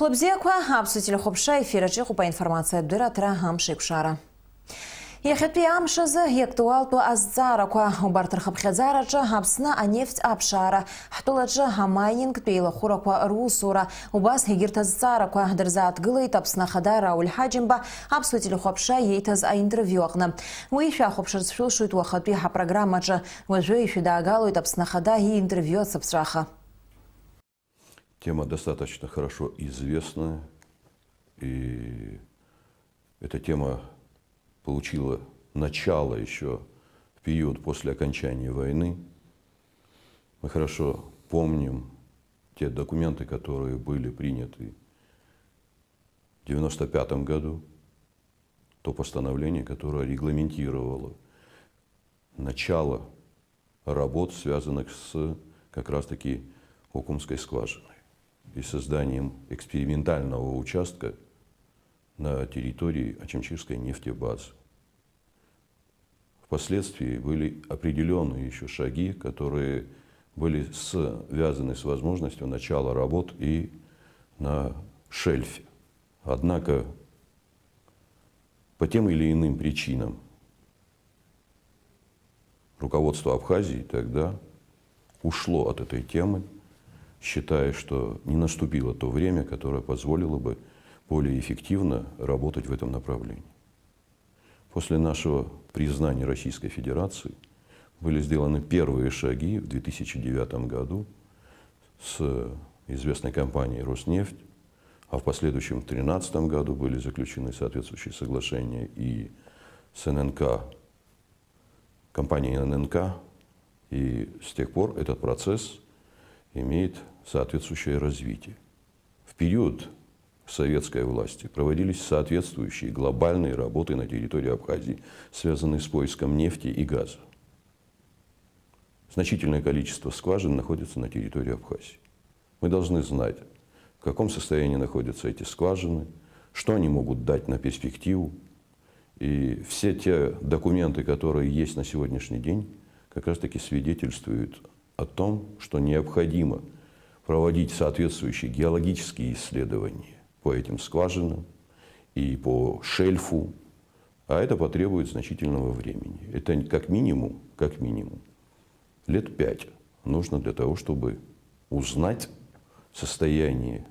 Хлопзеква абсолютно хопша эфираджи хупа информация дыра тра хамшикшара. Яхетпи амшазы яктуалту аззараква убартыр хапхязараджа хапсна анефть апшара хтуладжа хамайнинг пейла хураква русура убас хигиртаззараква дырзаат гылайт апсна хадара ульхаджимба абсолютно хопша ейтаз интервью акна. Уиша хопшарцшулшует уахатпи программаджа вожу ифида галует апсна хада и интервью сабстраха. Тема достаточно хорошо известна, и эта тема получила начало еще в период после окончания войны. Мы хорошо помним те документы, которые были приняты в 1995 году, то постановление, которое регламентировало начало работ, связанных с как раз-таки Окумской скважиной и созданием экспериментального участка на территории Очимчирской нефтебазы. Впоследствии были определенные еще шаги, которые были связаны с возможностью начала работ и на шельфе. Однако по тем или иным причинам руководство Абхазии тогда ушло от этой темы, считая, что не наступило то время, которое позволило бы более эффективно работать в этом направлении. После нашего признания Российской Федерации были сделаны первые шаги в 2009 году с известной компанией «Роснефть», а в последующем в 2013 году были заключены соответствующие соглашения и с ННК, компанией ННК, и с тех пор этот процесс имеет соответствующее развитие. В период советской власти проводились соответствующие глобальные работы на территории Абхазии, связанные с поиском нефти и газа. Значительное количество скважин находится на территории Абхазии. Мы должны знать, в каком состоянии находятся эти скважины, что они могут дать на перспективу. И все те документы, которые есть на сегодняшний день, как раз-таки свидетельствуют о том, что необходимо проводить соответствующие геологические исследования по этим скважинам и по шельфу, а это потребует значительного времени. Это как минимум лет 5 нужно для того, чтобы узнать состояние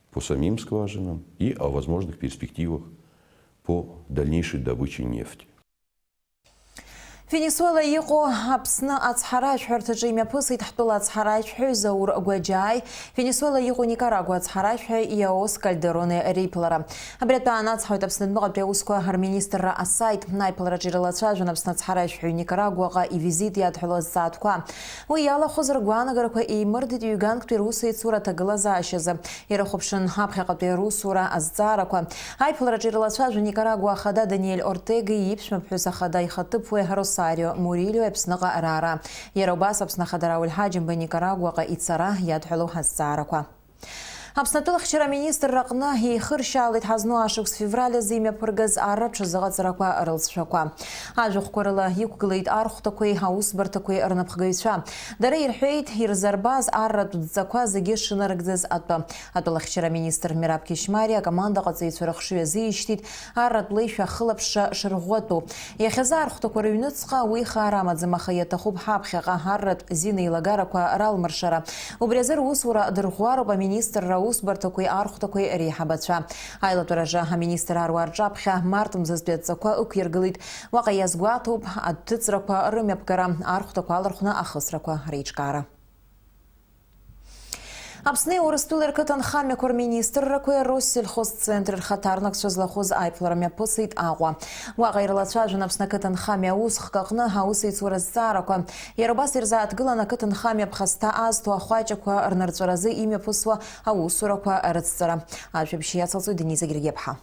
по самим скважинам и о возможных перспективах по дальнейшей добыче нефти. Венесуэла его апсна ацхарай шхартажи мяпысы тахтула ацхарай шхюзаур гуаджай. Венесуэла его Никарагуа ацхарай шхюй иаос кальдероны рейплера. Абрета анацхайт апсна дмага преускуа министра асайт найплера джирила цажун апсна ацхарай шхюй Никарагуага и визит ядхула заткуа. Уяла хозар гуанагаркуа и мырдит юганг пирусы цура таглаза ашеза. Ирахопшин хапхака пирусура аззаракуа. Айплера джирила цажун Никарагуа хада Даниэль Ортега и ипшма пхюса хада и хатып вехарос Мурилио эпснага рара. Яробас эпснаха дарауль хаджим бе Никарагуага и цара ядхулу хаззараква. Абснатылых вчера министр ракна и хыршалит хазну ашук с февраля зимя пыргаз араб шазагат зараква рылсшаква. Ажух корыла юкглит арх такой хаус бар такой арнапхгайша. Дары ирхейт ирзарбаз араб тудзаква загешшина рагдаз атба. Атылых вчера министр Мираб Кишмария команда гацейт сурахшуя зиштит араб лейша хылапша шырготу. Яхаза арх такой рюнуцка уиха арамат замахаята хуб хабхага араб зина илагараква рал маршара. Убрязер усура дыргуаруба министр Усбар такой арх такой рехабатша. Айла туража министр Аруар Джабха мартом заспецаква укиргалит вакаязгуатуб аттыцраква рымяпкара арх такой алархна ахысраква рейчкара. Апсны урыстулер кытан хаме кор министр ракуя Россельхозцентр хатарнак созлахоз айпларами посыт агва. Вагайрлача жан апсна кытан хаме усх какна хаусит сураззараква. Яробас ирза атгылана кытан хаме бхаста аз туахвайчаква арнарцуразы имя посва аусураква арцара. Ажвебши яцалсу Дениза Гергебха.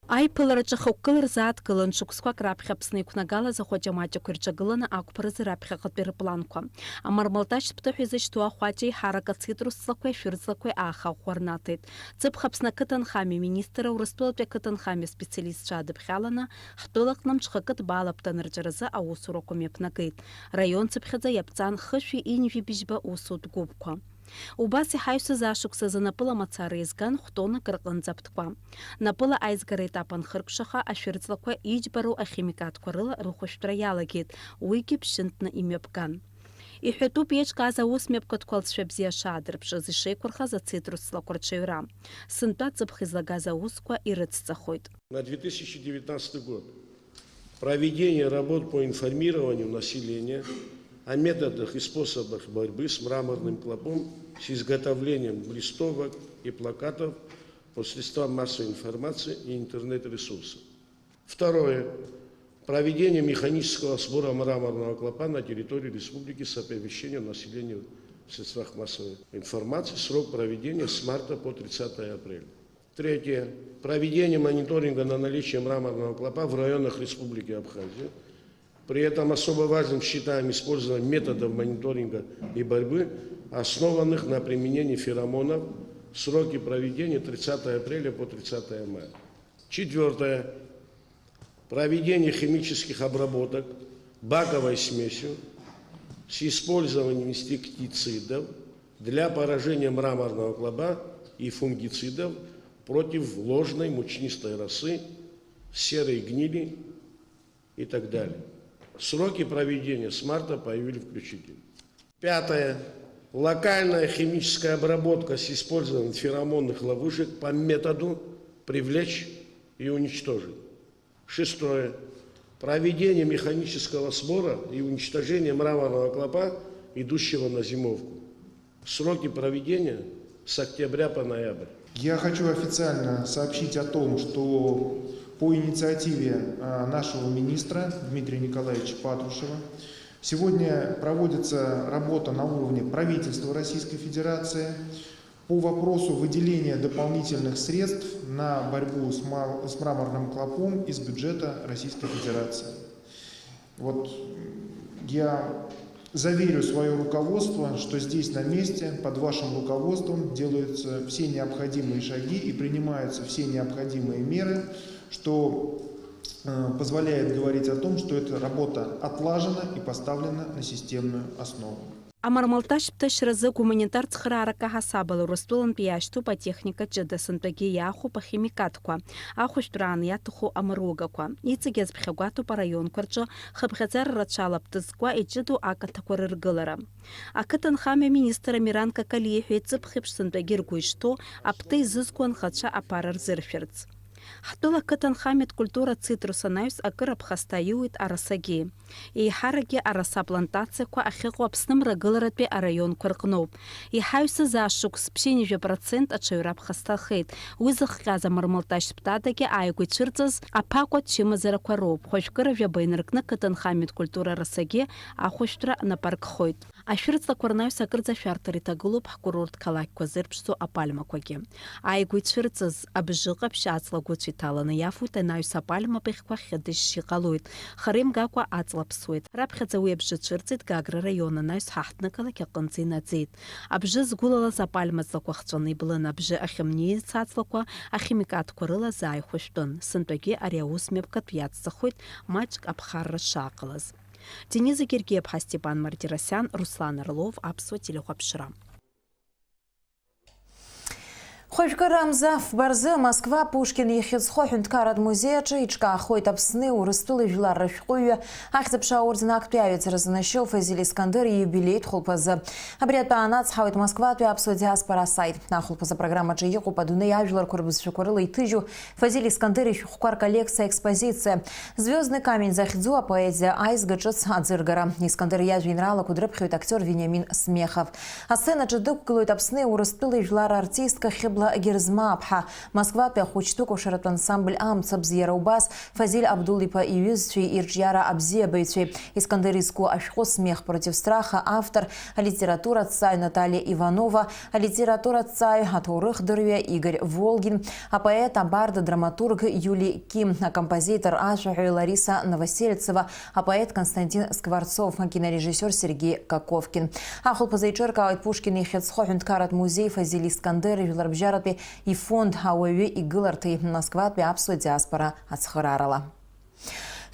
Айпыларача хоккылыр заат кылын шуксква крапхапсны кунагала захоча мача курчагылына акпырызы рапхакат перепланква. Амармалташ птахизыч туа хвачей харакат цитрусслакве фюрзлакве аха хорнатыт. Цып хапсна кытан хами министра урыстулапя кытан хами специалист шады бхалана хтылак нам чхакат балаптан рджаразы аусуроком япнакыт. Район цыпхадza япцан хышви инви бижба усут губква. Убас иҳаҩсыз ашықәса занапыла мацара иазган хәтонак рҟынӡа аԥҭқәа. Напыла аизгара етап анхыркәшаха ашәырҵлақәа иџьбароу ахимикатқәа рыла рыхәышәтәра иалагеит, уигьы ԥшьынтәны имҩаԥган. Иҳәатәуп еиҿкааз аус мҩаԥгатәқәа алҵшәа бзиа шаадырԥшыз ишеиқәырхаз ацитрусҵлақәа рҽаҩра. Сынтәа ҵыԥх излагаз аусқәа ирыцҵахоит. На 2019 год проведение работ по информированию населения о методах и способах борьбы с мраморным клопом с изготовлением листовок и плакатов по средствам массовой информации и интернет-ресурсов. Второе. Проведение механического сбора мраморного клопа на территории республики с оповещением населения в средствах массовой информации. Срок проведения с марта по 30 апреля. Третье. Проведение мониторинга на наличие мраморного клопа в районах Республики Абхазия. При этом особо важным считаем использование методов мониторинга и борьбы, основанных на применении феромонов. Сроки проведения 30 апреля по 30 мая. Четвертое. Проведение химических обработок баковой смесью с использованием инсектицидов для поражения мраморного клопа и фунгицидов против ложной мучнистой росы, серой гнили и так далее. Сроки проведения с марта по июль включительно. Пятое. Локальная химическая обработка с использованием феромонных ловушек по методу привлечь и уничтожить. Шестое. Проведение механического сбора и уничтожения мраморного клопа, идущего на зимовку. Сроки проведения с октября по ноябрь. Я хочу официально сообщить о том, что по инициативе нашего министра Дмитрия Николаевича Патрушева сегодня проводится работа на уровне правительства Российской Федерации по вопросу выделения дополнительных средств на борьбу с мраморным клопом из бюджета Российской Федерации. Вот я заверю свое руководство, что здесь на месте, под вашим руководством, делаются все необходимые шаги и принимаются все необходимые меры, что позволяет говорить о том, что эта работа отлажена и поставлена на системную основу. Амармалташ пташразы гуманитар цхрарака хасабал ростулан пияшту по техника джедасантаги яху по химикатква, ахуштран ятуху амаругаква. Ицегез бхагату по район кварчо хабхазар рачала птызква и джеду акатакварыргылара. Акатан хаме министра Миранка Калиев цепхипшсантагир гуйшту, апты зызкуан хача апарар зерферц. Хтула катан хамет культура цитруса найс акырап хастаюит арасаги. И хараги араса плантация ко ахиqo апсным рагыларатпе арайон кваркнуп. И хайса зашук с 50% от чайрап хастахит. Уизах каза мармалташ птадаги айгу чирцаз апако чимазара квароп. Хошкара вябайныркна катан хамет культура арасаги ахоштра на парк хойт. Аширцла кварнайс акырза шартари тагылуп курорт калак квазырпшсу апальма кваги. Айгу чирцаз абжыгап шацла Цитала на яфута найса пальма пехква хедиш шиqalуит. Харим гаква ацлапсуит. Рабхаца уебжи чирцит гагра района найс хахтнакала кяқынцина цит. Абжи згулала за пальма злаквахчаны блын абжи ахимни цацлаква ахимикат курыла зай хуштун. Сынтаги ариаус мепкат пьяцахуит мачк абхарра шақылыз. Дениза Гергиев, Степан Мартиросян, Руслан Орлов, Апсо телехопшира. Хошкар Рамзав Барзы, Москва, Пушкин, Ехицхо, Хюнткарад музея, Чичка, Хойт Апсны, Урыстулы, Вилар Рашкую, Ахзапша ордена Актуявец, Разанащел, Фазиль Искандер и юбилей Тхулпазы. Обряд Паанац, Хойт Москва, Туяпсо Диаспора сайт. Нахулпаза программа Чайеку, Падуны, Авилар, Курбус Шакурыла и Тыжу, Фазиль Искандер и Хукар коллекция, экспозиция. Звездный камень Захидзуа, поэзия Айс Гаджец Адзыргара. Искандер Яж генерала Кудрыпхют актер Вениамин Смехов. А сцена Чедук, Клует Апсны, Урыстулы, Вилар артистка Хибла Герзмапха. Москва пяхучтук ушарат ансамбль Амцабз Яраубас, Фазиль Абдулипа и Юзчи, Ирджьяра Абзебайчи, Искандерийску Ашхо смех против страха, автор, литература Цай Наталья Иванова, литература Цай Атурых Дырве Игорь Волгин, а поэт, бард, драматург Юлий Ким, композитор Ашаху Лариса Новосельцева, а поэт Константин Скворцов, кинорежиссер Сергей Коковкин. Ахул позайчерка от Пушкин и Хецхо Хюнткарат музей Фазиль Искандер и Виларбжарат и фонд Ауэве и Гыларты Москва Апсо Диаспора Ацхарарала.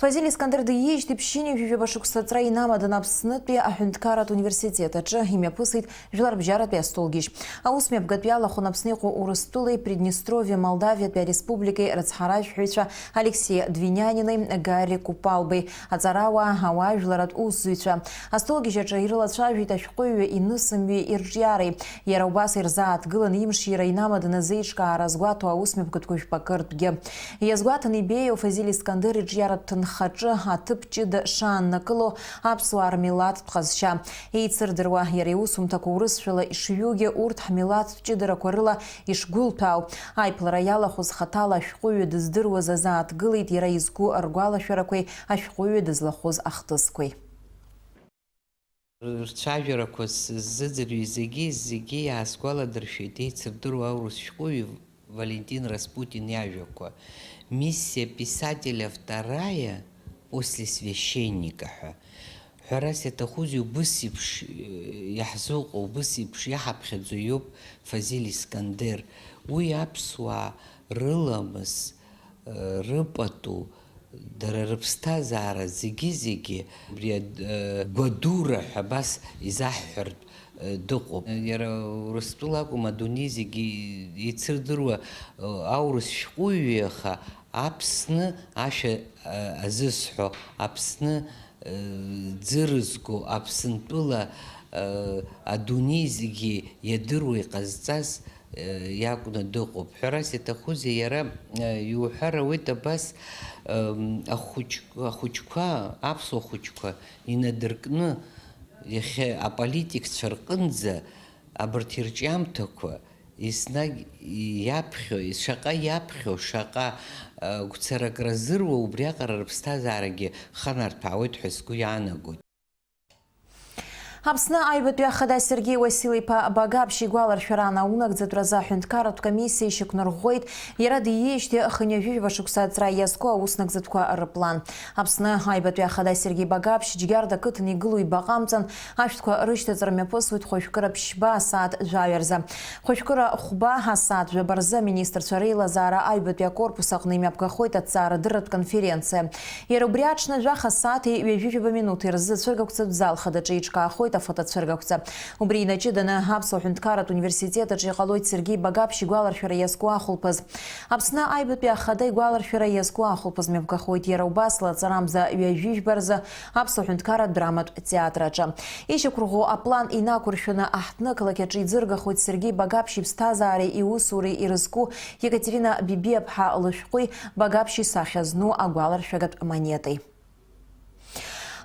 Фазиль Искандер Деич типщине вивебашук сатрай намадан Апснытпе Ахюнткарат университета чы имя пысыт жылар бжарат пястолгиш. А усмеп гатпяла хунапсныху урыстулы Приднестровье, Молдавия, пя республикой Рацхараш Хюйча Алексей Двиняниной, Гарри Купалбы, Ацарауа, Хауай, жыларат Уссуйча. Астолгича чы ирылатша виташкую и нысымви ирджяры. Яраубас ирзаат гылын имшира и намадан зейчка разгуату а усмеп гатkuш пакыртге. Язгуатан ибею Фазиль Искандер ирджярат тынхачы атыпчы да шан накыло апсуар милат тқазча. Эйцырдырва яреусум такурысшыла ишюге урт милат чыдыра корыла ишгулпау. Айплара ялахуз хатала шқую дыздырва зазаат гылит яраизгу аргуала шаракой ашқую дызлахуз ахтыской. Рцәажәарақәа сзыӡырҩ зегьы иаасгәаладыршәеит еицырдыруа аурыс шәҟәыҩҩы Валентин Распутин иажәақәа. Миссия писателя вторая после священника ҳәа. Ҳәарас иаҭахузеи убыс еиԥш иаҳзыҟоу, убыс еиԥш иаҳаԥхьаӡо иоуп Фазиль Искандер. Уи аԥсуаа рыламыс, рыпату, дара рыԥсҭазаара зегьы абри гәадура ҳәа абас изаҳҳәартә дыҟоуп. Иара Урыстәыла акәым, адунеи зегьы еицырдыруа аурыс шәҟәыҩҩы аха Аԥсны ашәа азысҳәо, Аԥсны ӡырызго, Аԥсынтәыла адунеи зегьы иадыруа иҟазҵаз иакәны дыҟоуп. Ҳәарас иаҭахузеи иара иуҳәар ауеит абас ахәыҷқәа, аԥсуа хәыҷқәа инадыркны иахьа аполитикцәа рҟынӡа абарҭ ирҿиамҭақәа еснагь иаԥхьо, шаҟа иаԥхьо, шаҟа гәцарак разыруа убриаҟара рыԥсҭазаарагьы ханарҭәаауеит ҳәа сгәы иаанагоит. Апсны айбатҩа хада Сергей Василий-иԥа Багаԥшь игәаларшәара анаунагӡатәразы аҳәынҭқарратә комиссиа ишьақәнарӷәӷәеит иара диижьҭеи хынҩажәижәаба шықәса аҵра иазку ауснагӡатәқәа рыплан. Аԥсны айбатҩа хада Сергей Багаԥшь џьгьарда ақыҭан игылоу ибаҟамҵан ашәҭқәа рышьҭаҵара мҩаԥысуеит хәажәкыра ԥшьба асааҭ жәаҩа рзы. Хәажәкыра хәба асааҭ жәаба рзы аминистрцәа реилазаара аҩбатәи акорпус аҟны имҩаԥгахоит аҭҵаарадырратә конференциа. Иара убри аҽны жәаха асааҭи ҩажәижәаба минуҭи рзы цәыргақәҵатә зал хадаҿы еиҿкаахоит афотоцәыргақәҵа. Убри инаҷыданы Аԥсуа аҳәынҭқарратә университет иҟалоит Сергей Багаԥшь игәаларшәара иазку ахәылԥаз. Аԥсны аҩбатәи ахада игәаларшәара иазку ахәылԥаз мҩаԥгахоит иара убас лаҵарамза ҩажәижәба рзы Аԥсуа аҳәынҭқарратә драматә театраҿы. Ишьақәырӷәӷәо аплан инақәыршәаны аҳҭнықалақь аҿы иӡыргахоит Сергей Багаԥшь иԥсҭазаареи иусуреи ирызку Екатерина Бибиаԥҳа лышәҟәи Багаԥшь исахьа зну агәаларшәагатә монетой.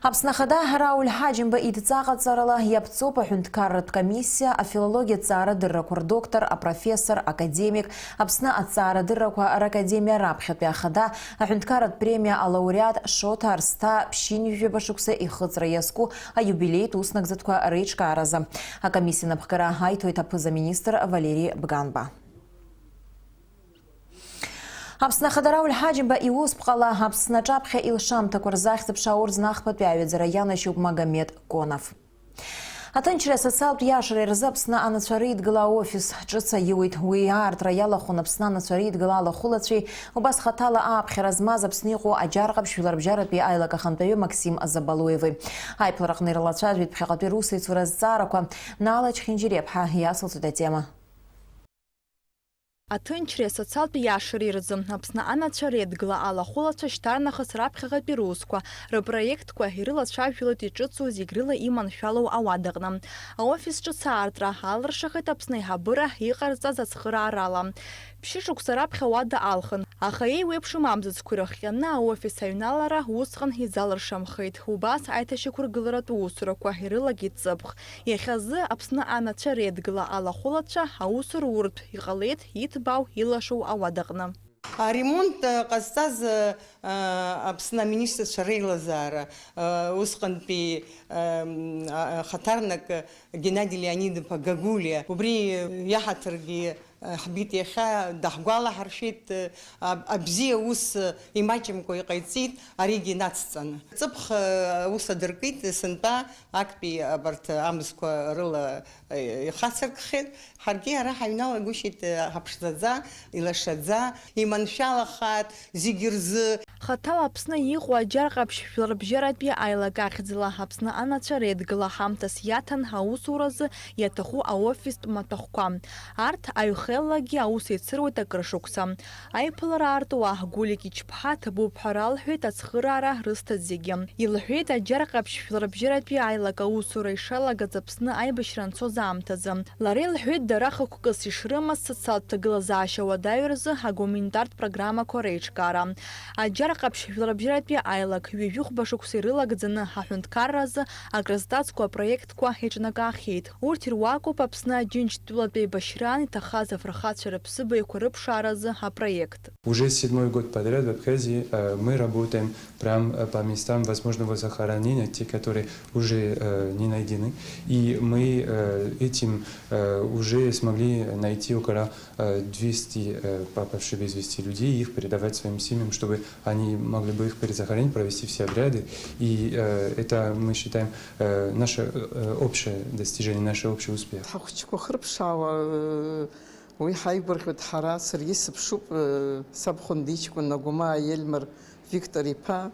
Аԥсны ахада Рауль Ҳаџьымба идҵаҟаҵарала иаԥҵоуп аҳәынҭқарратә комиссиа афилологиа ҭҵаарадыррақәа рдоктор, апрофессор, академик, Аԥсны аҭҵаарадыррақәа ракадемиа раԥхьатәи ахада аҳәынҭқарратә премиа алауреат Шоҭа Арсҭа ԥшьынҩажәаба шықәса ихыҵра иазку аиубилеитә уснагӡатәқәа реиҿкааразы. Акомиссиа напхгара аиҭоит аԥыза-министр Валерий Бганба. Аԥсны ахада Рауль Ҳаџьымба иусԥҟала Аԥсны аҿаԥхьа илшамҭақәа рзахьӡыԥша аурӡнахԥатәи аҩаӡара ианашьоуп Магомед Конов. Аҭынчреи асоциалтә иашареи рзы Аԥсны анацәа реидгыла аофис ҿыц аиуеит. Уи аартра иалахәын Аԥсны анацәа реидгыла алахәылацәеи убас хаҭала ааԥхьара змаз Аԥсны иҟоу аџьарҟаԥшь жәларбжьаратәи аилакахантәаҩы Максим Забалуеви. Аиԥылара аҟны ирылацәажәеит ԥхьаҟатәи русеицура зҵаарақәа. Наала Чхинџьиреиԥҳа иасылҵоит атема. Аҭынчреи асоциалтә иашареи рзы Аԥсны анацәа реидгыла алахәылацәа шьҭарнахыс раԥхьаҟатәи русқәа рпроектқәа ирылацәажәалоит иҿыцу зегь рыла иманшәалоу ауадаҟны. Аофис ҿыц аартра алыршахеит Аԥсны аиҳабыра иҟарҵаз ацхыраарала. Ԥшьышықәса раԥхьа ауада алхын, аха еиуеиԥшым амзаҵәқәа ирыхҟьаны аофис аҩналара усҟан изалыршамхеит. Убас аиҭашьақәыргыларатә усурақәа ирылагеит ҵыԥх. Иахьазы Аԥсны анацәа реидгыла алахәылацәа аусура урҭә иҟалеит иҭбау илашоу ауадаҟны. Аремонт ҟазҵаз Аԥсны аминистрцәа реилазаара усҟантәи хаҭарнак Геннади Леонидов Гагулиа убри иаҳаҭыргьы ҳбит иахьа даҳгәалаҳаршәеит абзиа ус имаҷымкәа иҟаиҵеит аригьы нацҵаны. Ҵыԥх ус адыркит сынтәа актәи абарҭ амзқәа рыла ихацыркхеит. Ҳаргьы ара ҳаҩналагәышьеит ҳаԥшӡаӡа, илашаӡа, иманшәалахаат зегьы рзы. Хаҭала Аԥсны иҟоу аџьар ҟаԥшь жәларбжьаратәи аилагахьӡала Аԥсны анацәа реидгыла ҳамҭас иаҭан аусуразы иаҭаху аофистә маҭәахәқәа. Арҭ аҩхеллагьы аус еицыруеит акыршықәса. Аиԥылара аартуа Гулик ичԥҳа ҭабуп ҳәа ралҳәеит ацхыраара рысҭаз зегьы. Илҳәеит аџьар ҟаԥшь жәларбжьаратәи аилак аусура ишалагаз Аԥсны аибашьра анцоз аамҭазы. Лара илҳәеит дара хықәкыс ишрымаз социалтә ҭагылазаашьа уадаҩразы агуманитартә программақәа реиҿкаара. Аџьар ҟаԥшь жәларбжьаратәи аилак ҩажәихәба шықәса ирылагӡаны аҳәынҭқарразы акрызҵазкуа апроектқәа иҿнакаахьеит. Урҭ ируакуп Аԥсны Аџьынџьтәылатәи еибашьраан иҭахаз афырхацәа рыԥсыбаҩқәа рыԥшааразы апроект. Уже 7-й год подряд в Абхазии мы работаем прямо по местам возможного захоронения, те, которые уже не найдены. И мы этим уже смогли найти около 200 пропавших без вести людей, их передавать своим семьям, чтобы они могли бы их перезахоронить, провести все обряды. И это, мы считаем, наше общее достижение, наш общий успех. Уи ҳаигәырӷьоит ҳара, саргьы сыԥшуп сабхәында иҷкәын Нагәмаа Елмар Виктор иԥа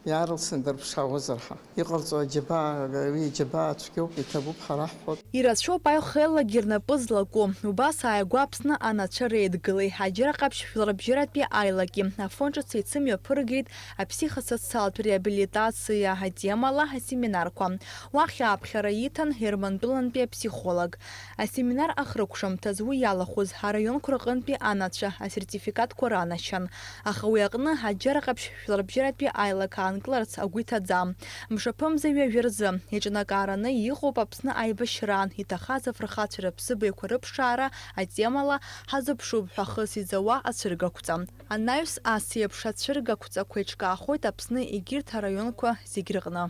иаарласны дарԥшаауазар ҳа. Иҟарҵо аџьабаа, уи аџьабаа цәгьоуп, иҭабуп ҳара ҳхәы. Ирацәоуп аихеллагьы рнапы злаку. Убас ааигәа Аԥсны анацәа реидгылеи аџьар ҟаԥшь жәларбжьаратәи аилагьы афонд ҿыц еицымҩаԥыргеит аԥсихосоциалтә реабилитациа атемала асеминарқәа. Уахь ааԥхьара иҭан Ермантәылантәи аԥсихолог. Асеминар ахрықәшамҭаз уи иалахәыз араионқәа рҟынтәи анацәа асертификатқәа ранашьан. Аха уи аҟны аџьар ҟаԥшь жәларбжьаратәи аилак аанкыларц агәы иҭаӡам. Мшаԥымза ҩажәи рзы иҿнакаараны иҟоуп Аԥсны аибашьраан иҭахаз афырхацәа рыԥсыбаҩқәа рыԥшаара атемала ҳазыԥшуп ҳәа хыс иӡауа ацәыргақәҵа. Анаҩс ас еиԥш ацәыргақәҵақәа еиҿкаахоит Аԥсны егьырҭ араионқәа зегь рҟны.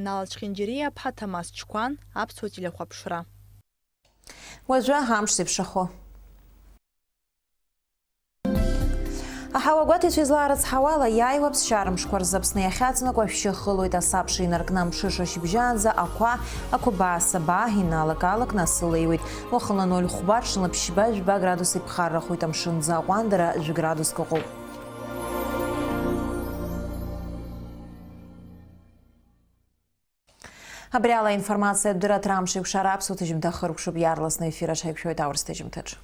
Налаҽхьынџьариаԥҳа Ҭамас Ҷкәан, Аԥсуа телехәаԥшра. Уажәы ҳамш зеиԥшрахо. Аҳауагәаҭаҩцәа излаарыцҳауала иааиуа ԥсшьарымшқәа рзы Аԥсны иахьаҵанакуа ашәшьы ахылоит асабша инаркны амшыша ақәа ақәабаа-сабаа иналак-алакны асылеиуеит. Уахынла 0 хәба ҽнла ԥшьба жәба градус иԥхаррахоит, амшын заҟәандара 1 градуск ыҟоуп. Абри ала информациа дыра трамшеиқәшара Аԥсуа ҭыжьымҭа хыркәшоуп, иаарласны ефир аҽаиқәшәоит аурыс ҭыжьымҭаҿы.